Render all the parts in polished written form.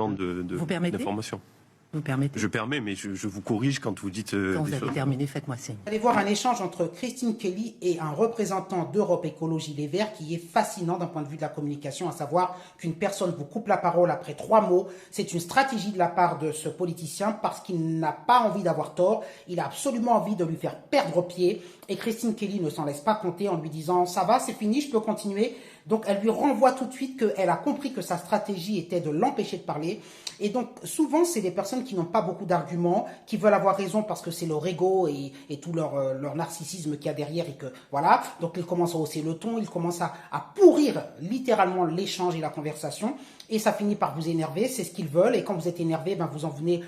élément d'information. Vous permettez? Je permets, mais je vous corrige quand vous dites Quand vous avez terminé, faites-moi signe. Vous allez voir un échange entre Christine Kelly et un représentant d'Europe Écologie Les Verts qui est fascinant d'un point de vue de la communication, à savoir qu'une personne vous coupe la parole après 3 mots. C'est une stratégie de la part de ce politicien parce qu'il n'a pas envie d'avoir tort. Il a absolument envie de lui faire perdre pied. Et Christine Kelly ne s'en laisse pas compter en lui disant « ça va, c'est fini, je peux continuer ». Donc elle lui renvoie tout de suite qu'elle a compris que sa stratégie était de l'empêcher de parler. Et donc souvent c'est des personnes qui n'ont pas beaucoup d'arguments, qui veulent avoir raison parce que c'est leur ego et tout leur narcissisme qu'il y a derrière et que voilà. Donc ils commencent à hausser le ton, ils commencent à pourrir littéralement l'échange et la conversation. Et ça finit par vous énerver, c'est ce qu'ils veulent. Et quand vous êtes énervé, ben vous en venez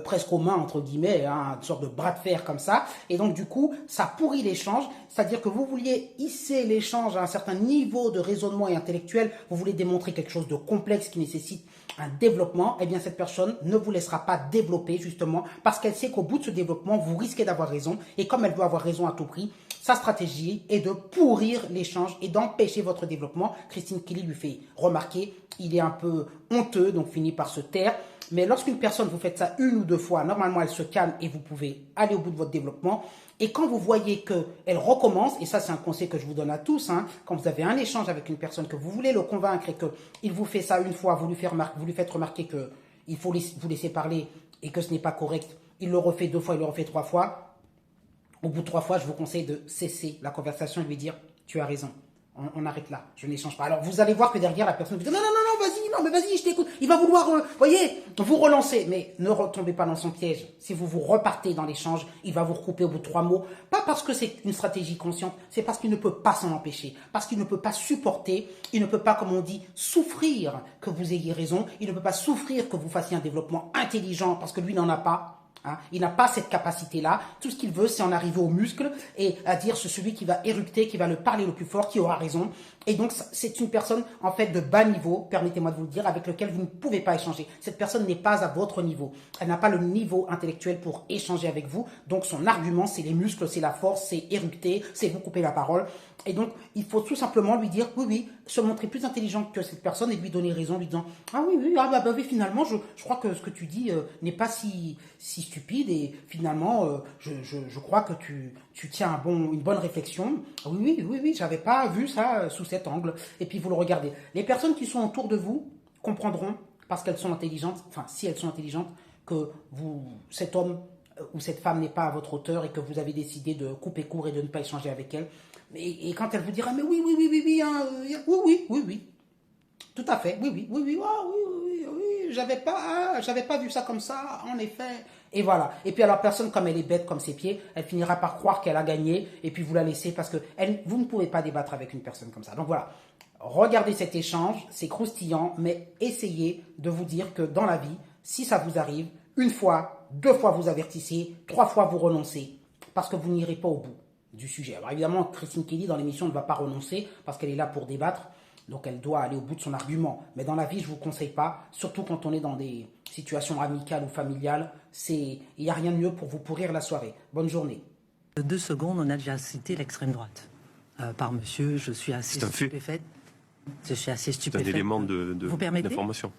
presque aux mains, entre guillemets, hein, une sorte de bras de fer comme ça. Et donc du coup, ça pourrit l'échange. C'est-à-dire que vous vouliez hisser l'échange à un certain niveau de raisonnement et intellectuel. Vous voulez démontrer quelque chose de complexe qui nécessite un développement. Eh bien, cette personne ne vous laissera pas développer, justement, parce qu'elle sait qu'au bout de ce développement, vous risquez d'avoir raison. Et comme elle veut avoir raison à tout prix, sa stratégie est de pourrir l'échange et d'empêcher votre développement. Christine Kelly lui fait remarquer, il est un peu honteux, donc finit par se taire. Mais lorsqu'une personne, vous faites ça 1 ou 2 fois, normalement elle se calme et vous pouvez aller au bout de votre développement. Et quand vous voyez qu'elle recommence, et ça c'est un conseil que je vous donne à tous, hein, quand vous avez un échange avec une personne, que vous voulez le convaincre et qu'il vous fait ça 1 fois, vous lui faites remarquer qu'il faut vous laisser parler et que ce n'est pas correct, il le refait 2 fois, il le refait 3 fois. Au bout de 3 fois, je vous conseille de cesser la conversation et de lui dire « tu as raison, on arrête là, je n'échange pas ». Alors vous allez voir que derrière la personne vous dit « non, vas-y, je t'écoute ». Il va vouloir, voyez, vous relancer. Mais ne retombez pas dans son piège. Si vous repartez dans l'échange, il va vous recouper au bout de 3 mots. Pas parce que c'est une stratégie consciente, c'est parce qu'il ne peut pas s'en empêcher. Parce qu'il ne peut pas supporter, il ne peut pas, comme on dit, souffrir que vous ayez raison. Il ne peut pas souffrir que vous fassiez un développement intelligent parce que lui n'en a pas. Hein, il n'a pas cette capacité-là. Tout ce qu'il veut, c'est en arriver au muscle et à dire c'est celui qui va éructer, qui va le parler le plus fort, qui aura raison. Et donc, c'est une personne, en fait, de bas niveau, permettez-moi de vous le dire, avec lequel vous ne pouvez pas échanger. Cette personne n'est pas à votre niveau. Elle n'a pas le niveau intellectuel pour échanger avec vous. Donc, son argument, c'est les muscles, c'est la force, c'est éructer, c'est vous couper la parole. Et donc, il faut tout simplement lui dire, oui, se montrer plus intelligent que cette personne et lui donner raison, lui disant, ah oui, finalement, je crois que ce que tu dis n'est pas si stupide et finalement, je crois que tu tiens une bonne réflexion. Oui, j'avais pas vu ça sous cet angle. Et puis, vous le regardez. Les personnes qui sont autour de vous comprendront, parce qu'elles sont intelligentes, enfin, si elles sont intelligentes, que cet homme ou cette femme n'est pas à votre hauteur et que vous avez décidé de couper court et de ne pas échanger avec elle. Et quand elle vous dira, mais oui, tout à fait, oui, j'avais pas vu ça comme ça, en effet. Et voilà. Et puis alors, personne, comme elle est bête comme ses pieds, elle finira par croire qu'elle a gagné et puis vous la laissez parce que vous ne pouvez pas débattre avec une personne comme ça. Donc voilà. Regardez cet échange, c'est croustillant, mais essayez de vous dire que dans la vie, si ça vous arrive, 1 fois, 2 fois vous avertissez, 3 fois vous renoncez, parce que vous n'irez pas au bout du sujet. Alors évidemment, Christine Kelly, dans l'émission, ne va pas renoncer, parce qu'elle est là pour débattre, donc elle doit aller au bout de son argument. Mais dans la vie, je ne vous conseille pas, surtout quand on est dans des situations amicales ou familiales, il n'y a rien de mieux pour vous pourrir la soirée. Bonne journée. 2 secondes, on a déjà cité l'extrême droite. Par monsieur, je suis assez stupéfaite. Je suis assez stupéfaite. C'est un élément d'information.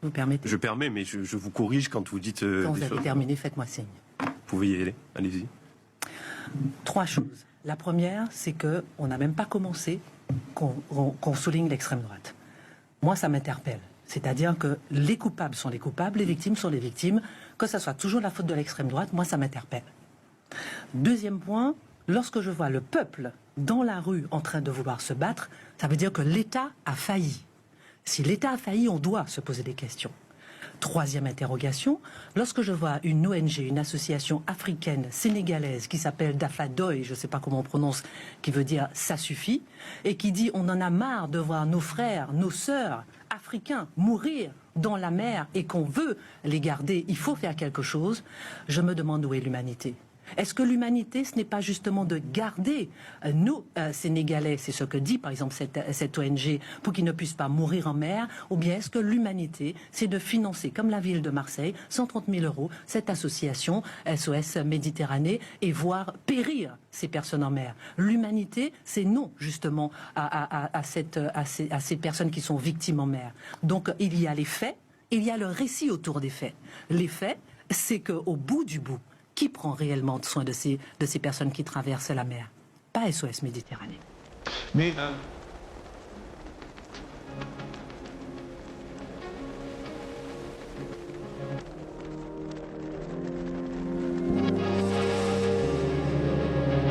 Vous permettez? Je permets, mais je vous corrige quand vous dites quand vous avez terminé, faites-moi signe. Vous pouvez y aller, allez-y. 3 choses. La première, c'est qu'on n'a même pas commencé qu'on souligne l'extrême droite. Moi, ça m'interpelle. C'est-à-dire que les coupables sont les coupables, les victimes sont les victimes, que ça soit toujours la faute de l'extrême droite, moi, ça m'interpelle. Deuxième point, lorsque je vois le peuple dans la rue en train de vouloir se battre, ça veut dire que l'État a failli. Si l'État a failli, on doit se poser des questions. Troisième interrogation, lorsque je vois une ONG, une association africaine, sénégalaise, qui s'appelle Dafadoy, je ne sais pas comment on prononce, qui veut dire « ça suffit », et qui dit « on en a marre de voir nos frères, nos sœurs africains mourir dans la mer et qu'on veut les garder, il faut faire quelque chose », je me demande où est l'humanité. Est-ce que l'humanité, ce n'est pas justement de garder nos Sénégalais, c'est ce que dit par exemple cette ONG, pour qu'ils ne puissent pas mourir en mer, ou bien est-ce que l'humanité, c'est de financer, comme la ville de Marseille, 130 000 € cette association SOS Méditerranée et voir périr ces personnes en mer. L'humanité, c'est non justement à ces personnes qui sont victimes en mer. Donc il y a les faits il y a le récit autour des faits. Les faits, c'est qu'au bout du bout, qui prend réellement soin de ces personnes qui traversent la mer? Pas SOS Méditerranée. Mais